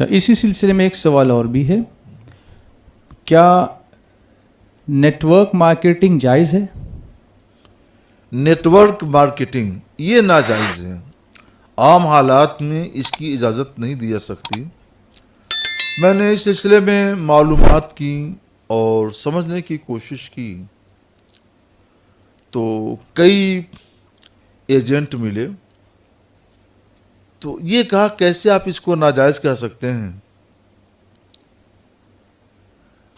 اچھا، اسی سلسلے میں ایک سوال اور بھی ہے، کیا نیٹ ورک مارکیٹنگ جائز ہے؟ نیٹ ورک مارکیٹنگ یہ ناجائز ہے، عام حالات میں اس کی اجازت نہیں دی جا سکتی۔ میں نے اس سلسلے میں معلومات کی اور سمجھنے کی کوشش کی تو کئی ایجنٹ ملے، تو یہ کہا کیسے آپ اس کو ناجائز کہہ سکتے ہیں؟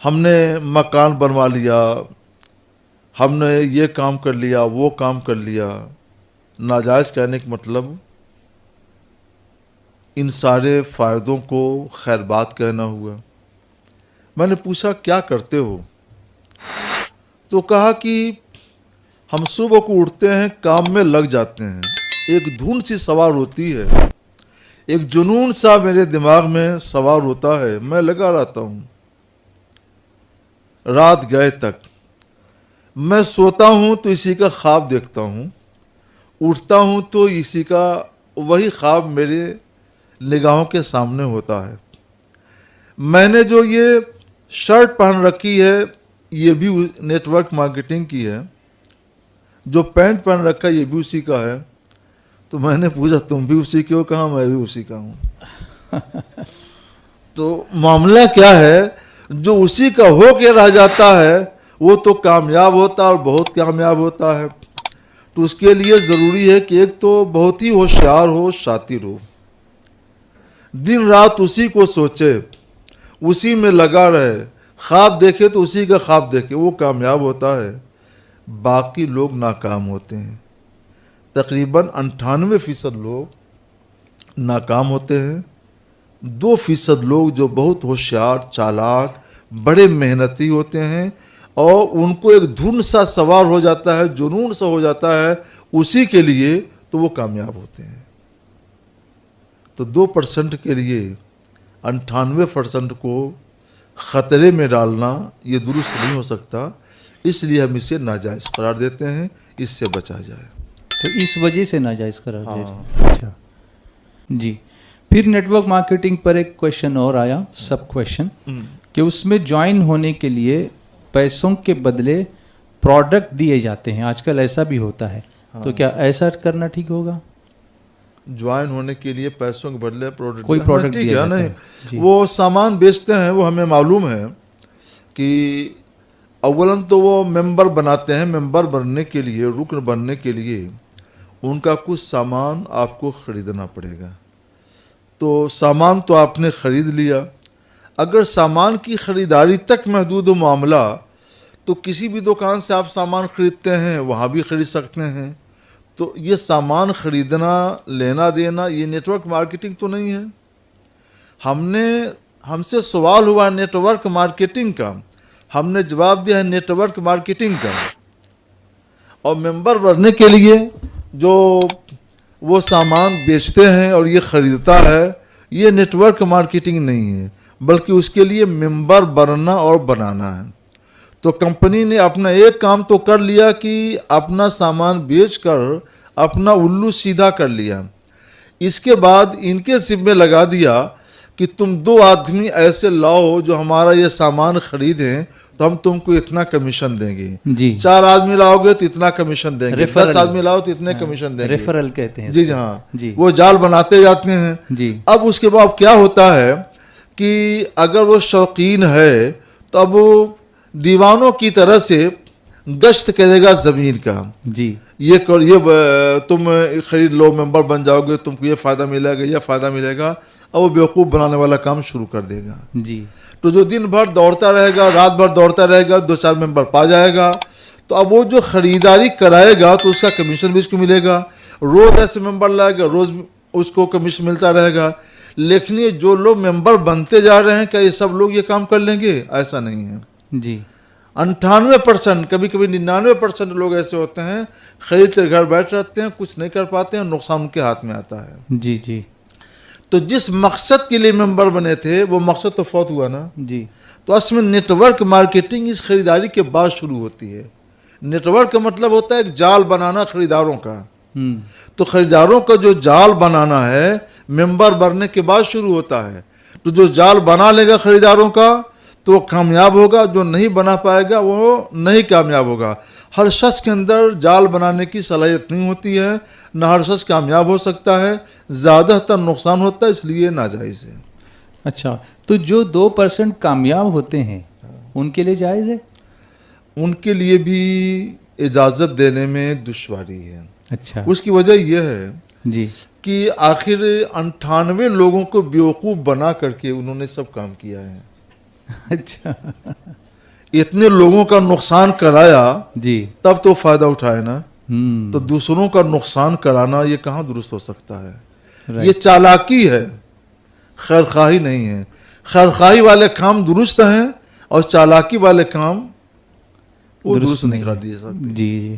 ہم نے مکان بنوا لیا، ہم نے یہ کام کر لیا، وہ کام کر لیا۔ ناجائز کہنے کا مطلب ان سارے فائدوں کو خیر بات کہنا ہوا۔ میں نے پوچھا کیا کرتے ہو؟ تو کہا کہ ہم صبح کو اٹھتے ہیں، کام میں لگ جاتے ہیں، ایک دھن سی سوار ہوتی ہے، ایک جنون سا میرے دماغ میں سوار ہوتا ہے، میں لگا رہتا ہوں رات گئے تک۔ میں سوتا ہوں تو اسی کا خواب دیکھتا ہوں، اٹھتا ہوں تو اسی کا وہی خواب میرے نگاہوں کے سامنے ہوتا ہے۔ میں نے جو یہ شرٹ پہن رکھی ہے یہ بھی نیٹ ورک مارکیٹنگ کی ہے، جو پینٹ پہن رکھا ہے یہ بھی اسی کا ہے۔ تو میں نے پوچھا تم بھی اسی کے ہو؟ کہا میں بھی اسی کا ہوں۔ تو معاملہ کیا ہے، جو اسی کا ہو کے رہ جاتا ہے وہ تو کامیاب ہوتا ہے اور بہت کامیاب ہوتا ہے۔ تو اس کے لیے ضروری ہے کہ ایک تو بہت ہی ہوشیار ہو، شاطر ہو، دن رات اسی کو سوچے، اسی میں لگا رہے، خواب دیکھے تو اسی کا خواب دیکھے، وہ کامیاب ہوتا ہے۔ باقی لوگ ناکام ہوتے ہیں، تقریباً 98% لوگ ناکام ہوتے ہیں۔ 2% لوگ جو بہت ہوشیار، چالاک، بڑے محنتی ہوتے ہیں اور ان کو ایک دھن سا سوار ہو جاتا ہے، جنون سا ہو جاتا ہے اسی کے لیے، تو وہ کامیاب ہوتے ہیں۔ تو 2% کے لیے 98% کو خطرے میں ڈالنا یہ درست نہیں ہو سکتا، اس لیے ہم اسے ناجائز قرار دیتے ہیں، اس سے بچا جائے۔ تو اس وجہ سے ناجائز قرار دے رہے ہیں۔ اچھا جی، پھر نیٹ ورک مارکیٹنگ پر ایک کویشچن اور آیا، سب کویشچن، کہ اس میں جوائن ہونے کے لیے پیسوں کے بدلے پروڈکٹ دیے جاتے ہیں، آج کل ایسا بھی ہوتا ہے، تو کیا ایسا کرنا ٹھیک ہوگا؟ جوائن ہونے کے لیے پیسوں کے بدلے پروڈکٹ، کوئی پروڈکٹ ٹھیک دیا ہے جاتا نہیں، وہ سامان بیچتے ہیں، وہ ہمیں معلوم ہے کہ اولاً تو وہ ممبر بناتے ہیں، ممبر بننے کے لیے، رکن بننے کے لیے ان کا کچھ سامان آپ کو خریدنا پڑے گا۔ تو سامان تو آپ نے خرید لیا، اگر سامان کی خریداری تک محدود ہو معاملہ تو کسی بھی دکان سے آپ سامان خریدتے ہیں وہاں بھی خرید سکتے ہیں۔ تو یہ سامان خریدنا، لینا دینا، یہ نیٹ ورک مارکیٹنگ تو نہیں ہے۔ ہم سے سوال ہوا نیٹ ورک مارکیٹنگ کا، ہم نے جواب دیا ہے نیٹ ورک مارکیٹنگ کا۔ اور ممبر بننے کے لیے جو وہ سامان بیچتے ہیں اور یہ خریدتا ہے، یہ نیٹ ورک مارکیٹنگ نہیں ہے، بلکہ اس کے لیے ممبر بننا اور بنانا ہے۔ تو کمپنی نے اپنا ایک کام تو کر لیا کہ اپنا سامان بیچ کر اپنا الو سیدھا کر لیا، اس کے بعد ان کے ذمہ لگا دیا کہ تم 2 آدمی ایسے لاؤ جو ہمارا یہ سامان خریدیں تو ہم تم کو اتنا کمیشن دیں گے، جی 4 آدمی لاؤ گے تو اتنا کمیشن دیں گے، 10 آدمی لاؤ تو اتنے کمیشن دیں گے، ریفرل کہتے ہیں جی ہاں، جی، وہ جال بناتے جاتے ہیں۔ جی اب اس کے بعد کیا ہوتا ہے کہ اگر وہ شوقین ہے تو اب وہ دیوانوں کی طرح سے گشت کرے گا زمین کا، جی یہ تم خرید لو، ممبر بن جاؤ گے، تم کو یہ فائدہ ملے گا، یہ فائدہ ملے گا، اور وہ بیوقوف بنانے والا کام شروع کر دے گا۔ جی، تو جو دن بھر دوڑتا رہے گا، رات بھر دوڑتا رہے گا، 2-4 ممبر پا جائے گا، تو اب وہ جو خریداری کرائے گا تو اس کا کمیشن بھی اس کو ملے گا، روز ایسے ممبر لائے گا، روز اس کو کمیشن ملتا رہے گا۔ لیکن یہ جو لوگ ممبر بنتے جا رہے ہیں، کیا یہ سب لوگ یہ کام کر لیں گے؟ ایسا نہیں ہے۔ جی 98%، کبھی کبھی 99% لوگ ایسے ہوتے ہیں، خرید کر گھر بیٹھ رہتے ہیں، کچھ نہیں کر پاتے ہیں، نقصان ان کے ہاتھ میں آتا ہے۔ جی جی تو جس مقصد کے لیے ممبر بنے تھے وہ مقصد تو فوت ہوا نا۔ جی، تو اصل میں نیٹ ورک مارکیٹنگ اس خریداری کے بعد شروع ہوتی ہے۔ نیٹ ورک کا مطلب ہوتا ہے ایک جال بنانا خریداروں کا۔ تو خریداروں کا جو جال بنانا ہے ممبر بننے کے بعد شروع ہوتا ہے۔ تو جو جال بنا لے گا خریداروں کا تو وہ کامیاب ہوگا, جو نہیں بنا پائے گا وہ نہیں کامیاب ہوگا. ہر شخص کے اندر جال بنانے کی صلاحیت نہیں ہوتی ہے, نہ ہر شخص کامیاب ہو سکتا ہے, زیادہ تر نقصان ہوتا ہے, اس لیے ناجائز ہے. اچھا, تو جو 2% کامیاب ہوتے ہیں ان کے لیے جائز ہے؟ ان کے لیے بھی اجازت دینے میں دشواری ہے. اچھا اس کی وجہ یہ ہے جی کہ آخر 98 لوگوں کو بیوقوف بنا کر کے انہوں نے سب کام کیا ہے. اچھا اتنے لوگوں کا نقصان کرایا جی تب تو فائدہ اٹھائے نا, ہوں تو دوسروں کا نقصان کرانا یہ کہاں درست ہو سکتا ہے؟ Right. یہ چالاکی ہے, خیر خواہی نہیں ہے. خیر خواہی والے کام درست ہیں اور چالاکی والے کام وہ درست نہیں کر دیے سکتے. جی جی